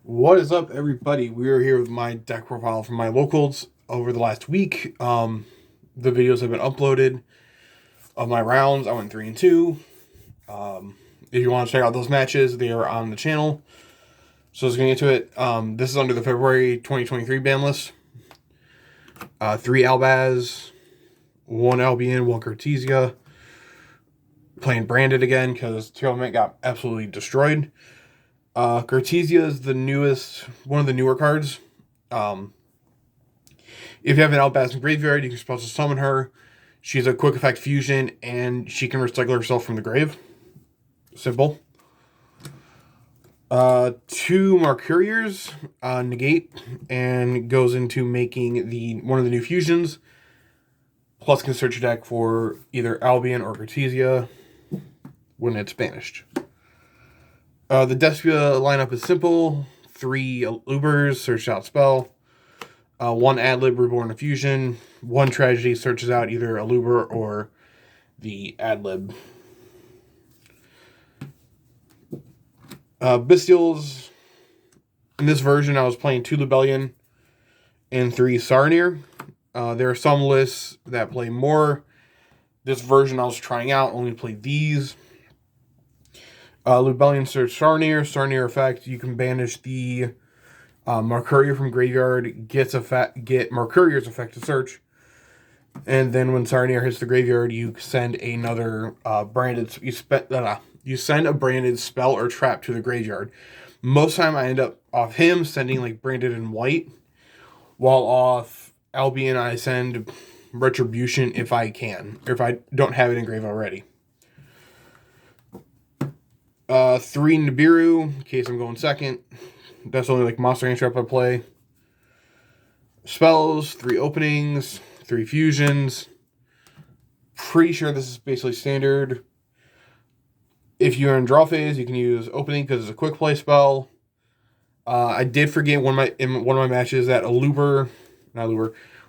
What is up, everybody? We are here with my deck profile from my locals over the last week. The videos have been uploaded of my rounds. I went 3-2. If you want to check out those matches, they are on the channel. So let's get into it. This is under the February 2023 ban list. 3 Albaz, 1 Albion, 1 Cartesia. Playing Branded again because Tearlament got absolutely destroyed. Cartesia is the newest, one of the newer cards. If you have an Albaz in Graveyard, you're supposed to summon her. She's a quick effect fusion, and she can recycle herself from the grave. Simple. 2 Mercuriers negate and goes into making one of the new fusions. Plus can search your deck for either Albion or Cartesia when it's banished. The Despia lineup is simple. 3 Ubers, search out spell. 1 Adlib, Reborn a Fusion. 1 Tragedy searches out either a Luber or the Adlib. Bystials. In this version, I was playing 2 Lubellion and 3 Sarnir. There are some lists that play more. This version I was trying out only played these. Lubellion search Sarnir. Sarnir effect, you can banish the Mercurier from graveyard, get Mercurier's effect to search. And then when Sarnir hits the graveyard, you send another you send a branded spell or trap to the graveyard. Most time I end up off him sending like Branded in white, while off Albion I send Retribution if I can, or if I don't have it in grave already. 3 Nibiru, in case I'm going second. That's only like Monster Hand Trap I play. Spells, 3 openings, 3 fusions. Pretty sure this is basically standard. If you're in draw phase, you can use opening because it's a quick play spell. I did forget in one of my matches that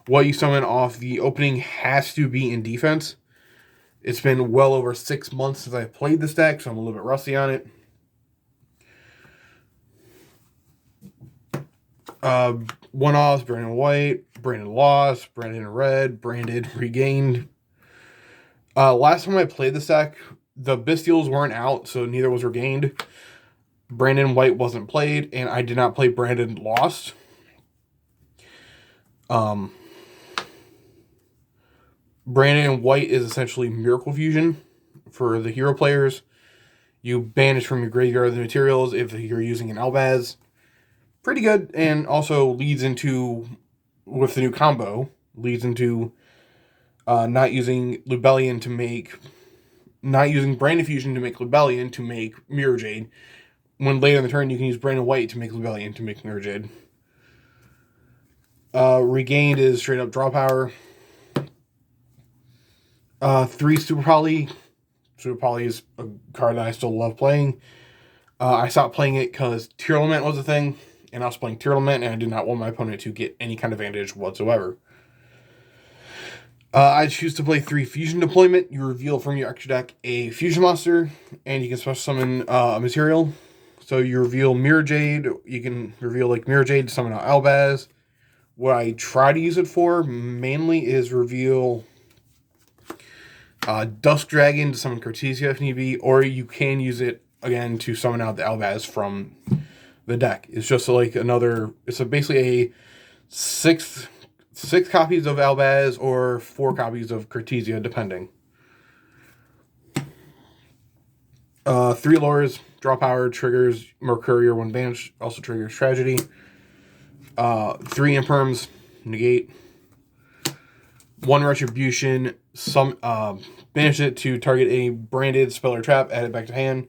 what you summon off the opening has to be in defense. It's been well over 6 months since I played this deck, so I'm a little bit rusty on it. One-offs, Branded White, Branded Lost, Branded Red, Branded Regained. Last time I played this deck, the Bystials weren't out, so neither was Regained. Branded White wasn't played, and I did not play Branded Lost. Branded White is essentially Miracle Fusion for the hero players. You banish from your graveyard the materials if you're using an Albaz. Pretty good, and also leads into, with the new combo, not using Branded Fusion to make Lubellion to make Mirror Jade. When later in the turn, you can use Branded White to make Lubellion to make Mirror Jade. Regained is straight up draw power. 3 Super Poly. Super Poly is a card that I still love playing. I stopped playing it because Tearlament was a thing, and I was playing Tearlament, and I did not want my opponent to get any kind of advantage whatsoever. I choose to play 3 Fusion Deployment. You reveal from your extra deck a Fusion monster, and you can special summon a material. So you reveal Mirror Jade. You can reveal like Mirror Jade to summon out Albaz. What I try to use it for mainly is reveal Dusk Dragon to summon Cartesia if need be, or you can use it again to summon out the Albaz from the deck. It's just like basically a 6 copies of Albaz or 4 copies of Cartesia, depending. 3 lures, draw power, triggers Mercurier when banished, also triggers Tragedy. 3 Imperms, negate. 1 Retribution, banish it to target a branded spell or trap, add it back to hand.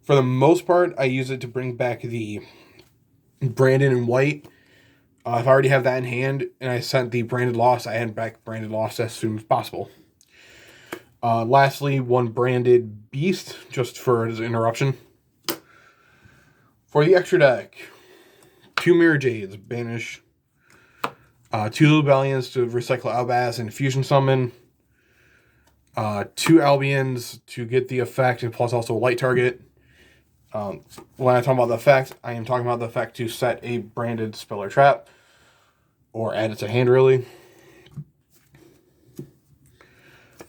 For the most part, I use it to bring back the Branded in white. If I already have that in hand and I sent the Branded Lost, I add back Branded Lost as soon as possible. Lastly, 1 Branded Beast, just for as an interruption. For the extra deck, 2 Mirror Jades, banish. 2 Lubellions to recycle Albaz and Fusion Summon. 2 Albions to get the effect and plus also a light target. When I talk about the effect, I am talking about the effect to set a branded spell or trap, or add it to hand, really.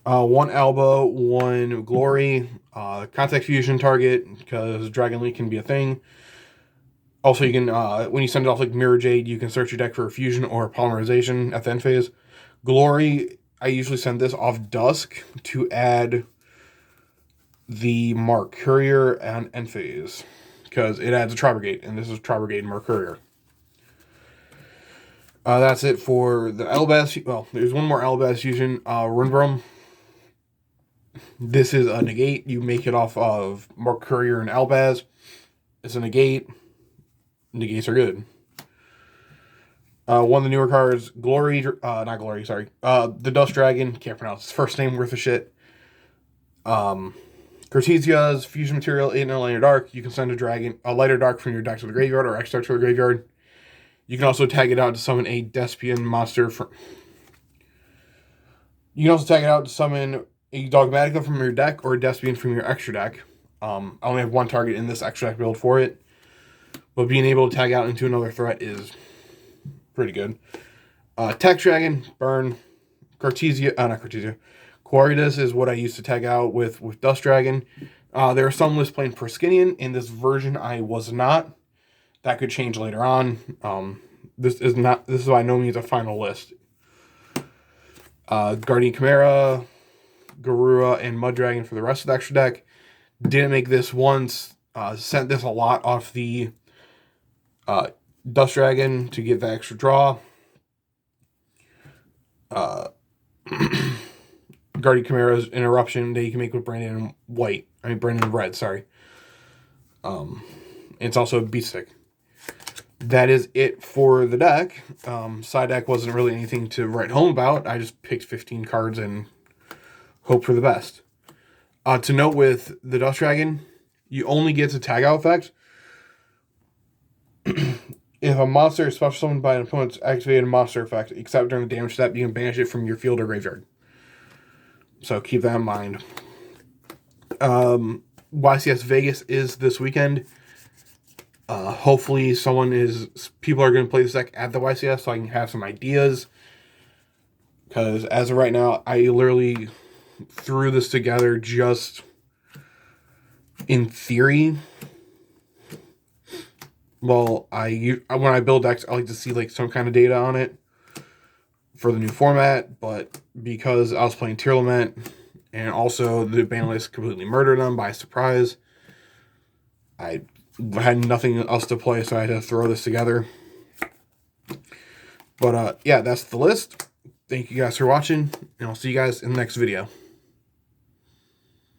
1 Alba, 1 Glory, contact fusion target, because Dragon Leak can be a thing. Also, you can, when you send it off like Mirror Jade, you can search your deck for a fusion or polymerization at the end phase. Glory, I usually send this off Dusk to add the Mark Courier and end phase, because it adds a Tri-Brigade, and this is Tri-Brigade and Mark Courier. That's it for the Albaz. Well, there's one more Albaz fusion, Runbrum. This is a negate. You make it off of Mark Courier and Albaz. It's a negate. Negates are good. One of the newer cards, Glory, not Glory, sorry. The Dust Dragon, can't pronounce his first name worth of shit. Cortesia's fusion material in a lighter dark. You can send a lighter dark from your deck to the graveyard or extra to the graveyard. You can also tag it out to summon a Despian monster You can also tag it out to summon a Dogmatica from your deck or a Despian from your extra deck. I only have one target in this extra deck build for it, but being able to tag out into another threat is pretty good. Tech Dragon, burn. Not Cortesia. Quaritas is what I used to tag out with Dust Dragon. There are some lists playing Perskinian. In this version, I was not. That could change later on. This is by no means a final list. Guardian Chimera, Garura, and Mud Dragon for the rest of the extra deck. Didn't make this once. Sent this a lot off the Dust Dragon to get the extra draw. Guardian Chimera's Interruption that you can make with Brandon Red, sorry. It's also a beast stick. That is it for the deck. Side deck wasn't really anything to write home about. I just picked 15 cards and hope for the best. To note with the Dust Dragon, you only get to tag out effect if a monster is special summoned by an opponent's activated monster effect, except during the damage step, you can banish it from your field or graveyard. So keep that in mind. YCS Vegas is this weekend. Hopefully people are going to play this deck at the YCS so I can have some ideas. Because as of right now, I literally threw this together just in theory. Well, when I build decks, I like to see like some kind of data on it for the new format, but because I was playing Tier Lament and also the ban list completely murdered them by surprise, I had nothing else to play, so I had to throw this together. But yeah, that's the list. Thank you guys for watching, and I'll see you guys in the next video.